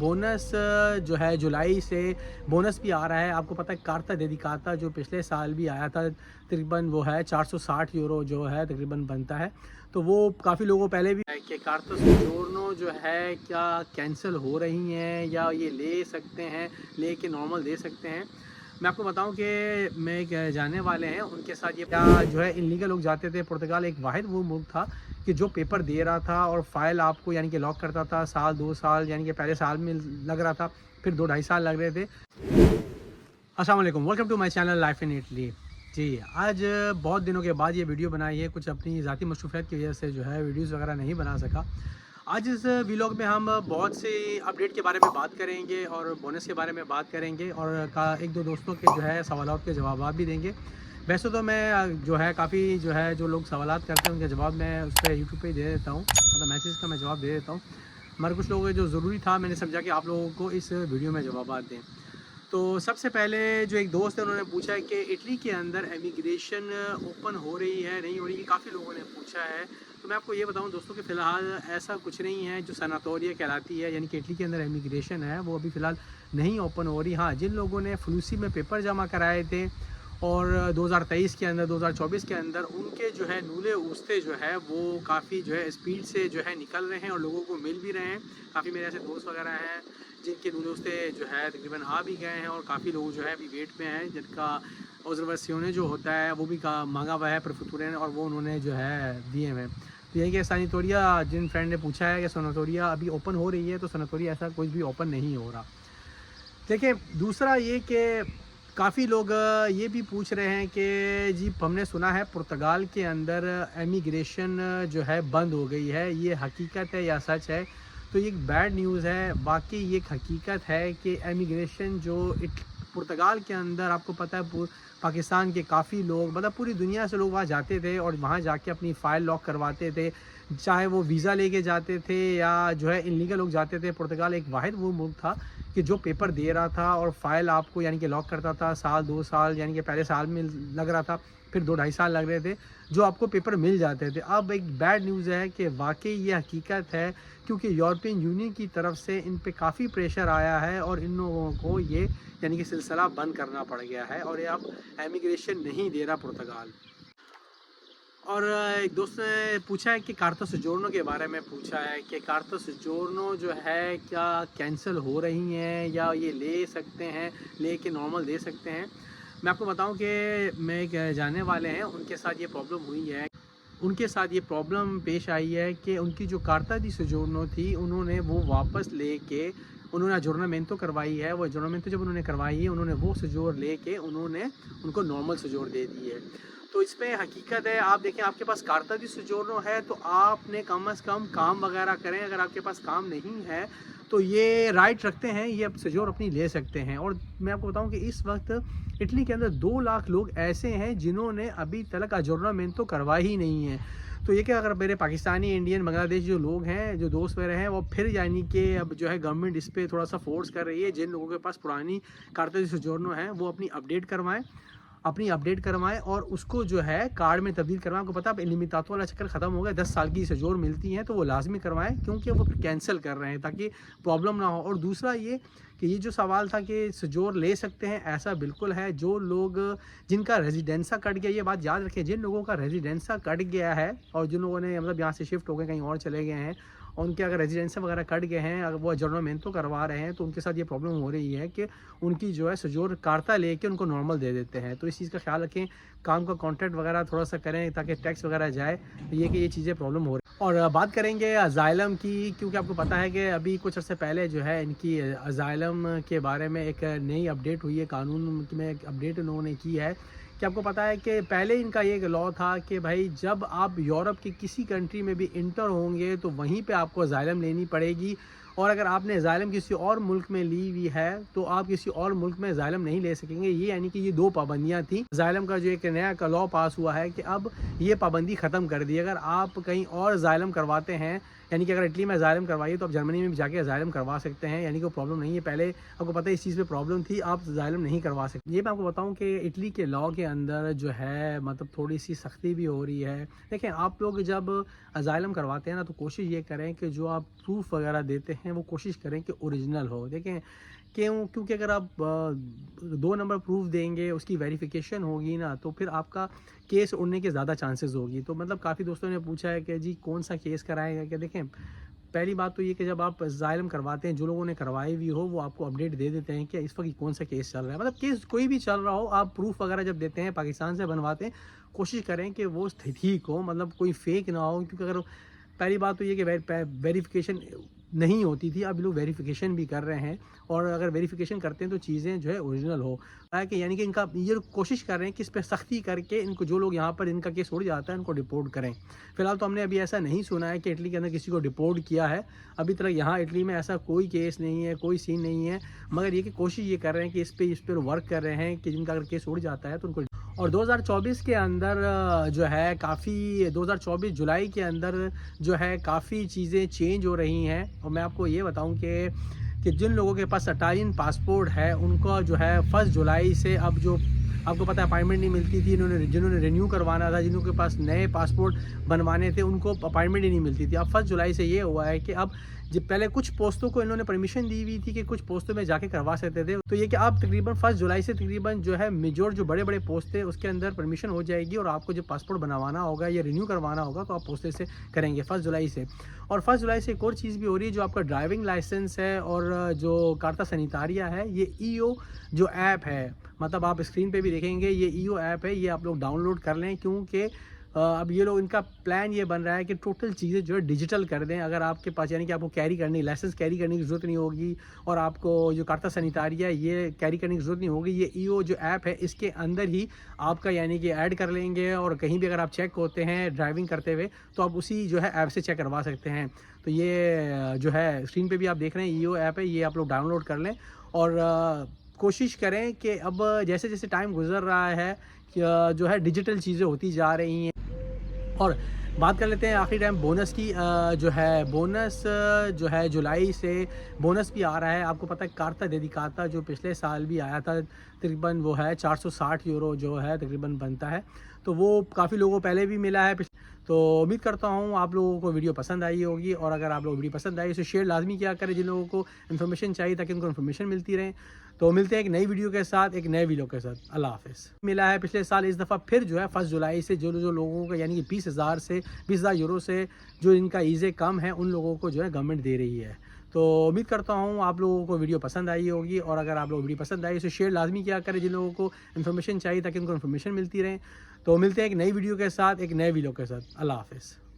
Bonus जो है जुलाई से बोनस भी आ रहा है। आपको पता है कार्ता डेडिकाता जो पिछले साल भी आया था, तकरीबन वो है 460 यूरो जो है तकरीबन बनता है। तो वो काफ़ी लोगों पहले भी है कि कार्ता सोजोर्नो जो है क्या कैंसिल हो रही हैं या ये ले सकते हैं, ले के नॉर्मल दे सकते हैं। मैं आपको बताऊं कि मैं एक जानने वाले हैं उनके साथ ये क्या जो है इलीगल लोग जाते थे। पुर्तगाल एक वाहिद वो मुल्क था कि जो पेपर दे रहा था और फाइल आपको यानी कि लॉक करता था साल 2 साल, यानी कि पहले साल में लग रहा था, फिर 2 ढाई साल लग रहे थे। अस्सलाम वालेकुम, welcome to my channel life in Italy. जी, आज बहुत दिनों के बाद ये वीडियो बनाई है। कुछ अपनी ज़ाती मसरूफियत की वजह से जो है वीडियोज़ वगैरह नहीं बना सका। आज इस व्लॉग में हम बहुत से अपडेट के बारे में बात करेंगे और बोनस के बारे में बात करेंगे और एक दो दोस्तों के जो है सवालों के जवाब भी देंगे। वैसे तो मैं जो है काफ़ी जो लोग सवालात करते हैं उनके जवाब मैं उस पर यूट्यूब पे दे देता हूँ, मतलब मैसेज का मैं जवाब दे देता हूँ। मगर कुछ लोगों जो ज़रूरी था मैंने समझा कि आप लोगों को इस वीडियो में जवाब दें। तो सबसे पहले जो एक दोस्त है उन्होंने पूछा है कि इटली के अंदर इमिग्रेशन ओपन हो रही है नहीं हो रही, काफ़ी लोगों ने पूछा है। तो मैं आपको ये बताऊं दोस्तों कि फ़िलहाल ऐसा कुछ नहीं है। जो सनातोरिया कहलाती है यानी कि इटली के अंदर इमिग्रेशन है वो अभी फ़िलहाल नहीं ओपन हो रही। हाँ, जिन लोगों ने फलूसी में पेपर जमा कराए थे और 2023 के अंदर 2024 के अंदर उनके जो है नूले उस्ते जो है वो काफ़ी जो है स्पीड से जो है निकल रहे हैं और लोगों को मिल भी रहे हैं। काफ़ी मेरे ऐसे दोस्त वगैरह हैं जिनके नूले उस्ते जो है तकरीबन आ भी गए हैं और काफ़ी लोग जो है अभी वेट में हैं जिनका ऑब्जर्वेशन जो होता है वो भी मांगा हुआ है प्रफुतुरे ने और वो उन्होंने जो है दिए हुए हैं। तो यही कि सनातोरिया, जिन फ्रेंड ने पूछा है कि सनातोरिया अभी ओपन हो रही है, तो सनातोरिया ऐसा कुछ भी ओपन नहीं हो रहा। देखिए, दूसरा ये कि काफ़ी लोग ये भी पूछ रहे हैं कि जी हमने सुना है पुर्तगाल के अंदर इमिग्रेशन जो है बंद हो गई है, ये हकीकत है या सच है? तो ये एक बैड न्यूज़ है। बाकी ये एक हकीकत है कि इमिग्रेशन जो पुर्तगाल के अंदर आपको पता है पाकिस्तान के काफ़ी लोग, मतलब पूरी दुनिया से लोग वहाँ जाते थे और वहाँ जाके अपनी फ़ाइल लॉक करवाते थे, चाहे वो वीज़ा लेके जाते थे या जो है इलीगल लोग जाते थे। पुर्तगाल एक वाहिद वो मुल्क था कि जो पेपर दे रहा था और फाइल आपको यानी कि लॉक करता था साल 2 साल, यानी कि पहले साल में लग रहा था, फिर 2 ढाई साल लग रहे थे, जो आपको पेपर मिल जाते थे। अब एक बैड न्यूज़ है कि वाकई ये हकीकत है, क्योंकि यूरोपियन यूनियन की तरफ से इन पे काफ़ी प्रेशर आया है और इन लोगों को ये यानी कि सिलसिला बंद करना पड़ गया है और ये अब इमिग्रेशन नहीं दे रहा पुर्तगाल। और एक दोस्त ने पूछा है कि कार्ता सोजोर्नो के बारे में पूछा है कि कार्ता सोजोर्नो जो है क्या कैंसिल हो रही हैं या ये ले सकते हैं, ले के नॉर्मल दे सकते हैं। मैं आपको बताऊं कि मैं एक जानने वाले हैं उनके साथ ये प्रॉब्लम हुई है। उनके साथ ये प्रॉब्लम पेश आई है कि उनकी जो कार्ता दी सोजोर्नो थी उन्होंने वो वापस लेके उन्होंने अजोर्नामेंटो करवाई है। वो अजोर्नामेंटो जब उन्होंने करवाई है उन्होंने वो सजोर लेके उन्होंने उनको नॉर्मल सजोर दे दी है। तो इस पे हकीकत है, आप देखें आपके पास कार्ता दी सोजोर्नो है तो आपने कम से कम काम वगैरह करें। अगर आपके पास काम नहीं है तो ये राइट रखते हैं, ये अब सजोर अपनी ले सकते हैं। और मैं आपको बताऊं कि इस वक्त इटली के अंदर 2 लाख लोग ऐसे हैं जिन्होंने अभी तक अजोर्नामेंटो करवा ही नहीं है। तो ये कि अगर मेरे पाकिस्तानी, इंडियन, बांग्लादेश जो लोग हैं, जो दोस्त मेरे हैं, वो फिर यानी कि अब जो है गवर्नमेंट इस पर थोड़ा सा फोर्स कर रही है। जिन लोगों के पास पुरानी कार्ता दी सोजोर्नो है वो अपनी अपडेट करवाएं और उसको जो है कार्ड में तब्दील करवाएं। आपको पता है अब इलिमितातो वाला चक्कर ख़त्म हो गया, 10 साल की सजोर मिलती हैं तो वो लाजमी करवाएं, क्योंकि वो कैंसिल कर रहे हैं ताकि प्रॉब्लम ना हो। और दूसरा ये कि ये जो सवाल था कि सजोर ले सकते हैं, ऐसा बिल्कुल है। जो लोग जिनका रेजिडेंसा कट गया, ये बात याद रखें, जिन लोगों का रेजिडेंसा कट गया है और जिन लोगों ने मतलब यहाँ से शिफ्ट हो गए कहीं और चले गए हैं और उनके अगर रेजिडेंसा वगैरह कट गए हैं, अगर वो अजोर्नामेंटो करवा रहे हैं तो उनके साथ ये प्रॉब्लम हो रही है कि उनकी जो है सजोर कार्ता लेके उनको नॉर्मल दे देते हैं। तो इस चीज़ का ख्याल रखें, काम का कॉन्ट्रैक्ट वगैरह थोड़ा सा करें ताकि टैक्स वगैरह जाए। तो ये कि ये चीज़ें प्रॉब्लम हो रही है। और बात करेंगे अजाइलम की, क्योंकि आपको पता है कि अभी कुछ अर्से पहले जो है इनकी अजाइलम के बारे में एक नई अपडेट हुई है, कानून में एक अपडेट उन्होंने की है कि आपको पता है कि पहले इनका ये लॉ था कि भाई जब आप यूरोप की किसी कंट्री में भी इंटर होंगे तो वहीं पे आपको अजाइलम लेनी पड़ेगी। और अगर आपने अजाइलम किसी और मुल्क में ली हुई है तो आप किसी और मुल्क में अजाइलम नहीं ले सकेंगे। ये यानी कि ये 2 पाबंदियां थी। अजाइलम का जो एक नया लॉ पास हुआ है कि अब ये पाबंदी ख़त्म कर दी। अगर आप कहीं और अजाइलम करवाते हैं यानी कि अगर इटली में अज़ाइलम करवाइए तो आप जर्मनी में भी जाके अज़ाइलम करवा सकते हैं, यानी कि प्रॉब्लम नहीं है। पहले आपको पता है इस चीज़ पे प्रॉब्लम थी, आप अज़ाइलम नहीं करवा सकते। ये मैं आपको बताऊं कि इटली के लॉ के अंदर जो है मतलब थोड़ी सी सख्ती भी हो रही है। देखें, आप लोग जब अज़ाइलम करवाते हैं ना तो कोशिश ये करें कि जो आप प्रूफ वगैरह देते हैं वो कोशिश करें कि ओरिजिनल हो। देखें क्योंकि अगर आप 2 नंबर प्रूफ देंगे, उसकी वेरिफिकेशन होगी ना तो फिर आपका केस उड़ने के ज़्यादा चांसेस होगी। तो मतलब काफ़ी दोस्तों ने पूछा है कि जी कौन सा केस कराएगा क्या। देखें, पहली बात तो ये कि जब आप अज़ाइलम करवाते हैं, जो लोगों ने करवाई भी हो वो आपको अपडेट दे देते हैं कि इस वक्त कौन सा केस चल रहा है। मतलब केस कोई भी चल रहा हो, आप प्रूफ वगैरह जब देते हैं पाकिस्तान से बनवाते हैं, कोशिश करें कि वो ठीक हो, मतलब कोई फेक ना हो। क्योंकि अगर पहली बात तो ये कि वेरिफिकेशन नहीं होती थी, अब लोग वेरिफिकेशन भी कर रहे हैं, और अगर वेरिफिकेशन करते हैं तो चीज़ें जो है ओरिजिनल हो। कि यानी कि इनका ये कोशिश कर रहे हैं कि इस पर सख्ती करके इनको, जो लोग यहाँ पर इनका केस उड़ जाता है, इनको डिपोर्ट करें। फिलहाल तो हमने अभी ऐसा नहीं सुना है कि इटली के अंदर किसी को डिपोर्ट किया है। अभी तक यहाँ इटली में ऐसा कोई केस नहीं है, कोई सीन नहीं है। मगर ये कि कोशिश ये कर रहे हैं कि इस पर वर्क कर रहे हैं कि जिनका अगर केस उड़ जाता है तो उनको। और 2024 के अंदर जो है काफ़ी 2024 जुलाई के अंदर जो है काफ़ी चीज़ें चेंज हो रही हैं। और मैं आपको ये बताऊं कि जिन लोगों के पास इटालियन पासपोर्ट है उनका जो है 1 जुलाई से अब जो आपको पता है अपॉइंटमेंट नहीं मिलती थी, जिन्होंने रिन्यू करवाना था, जिनके पास नए पासपोर्ट बनवाने थे, उनको अपॉइंटमेंट ही नहीं मिलती थी। अब 1 जुलाई से ये हुआ है कि अब जब पहले कुछ पोस्टों को इन्होंने परमिशन दी हुई थी कि कुछ पोस्टों में जाके करवा सकते थे, तो ये कि आप तकरीबन 1 जुलाई से तकरीबन जो है मेजर जो बड़े बड़े पोस्ट थे उसके अंदर परमिशन हो जाएगी, और आपको जब पासपोर्ट बनवाना होगा या रिन्यू करवाना होगा तो आप पोस्टे से करेंगे 1 जुलाई से। और 1 जुलाई से एक और चीज़ भी हो रही है, जो आपका ड्राइविंग लाइसेंस है और जो कार्ता सैनिटारिया है, ये ईओ जो ऐप है, मतलब आप स्क्रीन पे भी देखेंगे ये ईओ ऐप है, ये आप लोग डाउनलोड कर लें। क्योंकि अब ये लोग, इनका प्लान ये बन रहा है कि टोटल चीज़ें जो है डिजिटल कर दें। अगर आपके पास, यानी कि आपको लाइसेंस कैरी करने की ज़रूरत नहीं होगी, और आपको जो कार्ता सैनिटारिया ये कैरी करने की ज़रूरत नहीं होगी। ये ईओ जो ऐप है इसके अंदर ही आपका यानी कि ऐड कर लेंगे, और कहीं भी अगर आप चेक होते हैं ड्राइविंग करते हुए तो आप उसी जो है ऐप से चेक करवा सकते हैं। तो ये जो है स्क्रीन पर भी आप देख रहे हैं ईओ ऐप है, ये आप लोग डाउनलोड कर लें। और कोशिश करें कि अब जैसे जैसे टाइम गुजर रहा है जो है डिजिटल चीज़ें होती जा रही हैं। और बात कर लेते हैं आखिरी टाइम बोनस की। जो है बोनस जो है जुलाई से बोनस भी आ रहा है। आपको पता है कार्ता डेडिकाता जो पिछले साल भी आया था, तकरीबन वो है 460 यूरो जो है तकरीबन बनता है, तो वो काफ़ी लोगों को पहले भी मिला है। तो उम्मीद करता हूँ आप लोगों को वीडियो पसंद आई होगी, और अगर आप लोग वीडियो पसंद आई तो शेयर लाजमी किया करें जिन लोगों को इन्फॉर्मेशन चाहिए, ताकि उनको इन्फॉर्मेशन मिलती रहे। तो मिलते हैं एक नई वीडियो के साथ, एक नए वीडियो के साथ। अल्लाह हाफ़िज़। मिला है पिछले साल, इस दफ़ा फिर जो है 1 जुलाई से जो लोगों का यानी कि 20,000 यूरो से जो इनका ईज़े कम है उन लोगों को जो है गवर्नमेंट दे रही है। तो उम्मीद करता हूँ आप लोगों को वीडियो पसंद आई होगी, और अगर आप लोग वीडियो पसंद आई तो शेयर लाजमी किया करें जिन लोगों को इन्फॉर्मेशन चाहिए, ताकि उनको इन्फॉर्मेशन मिलती रहे। तो मिलते हैं एक नई वीडियो के साथ, एक नए वीडियो के साथ। अल्लाह हाफ़िज़।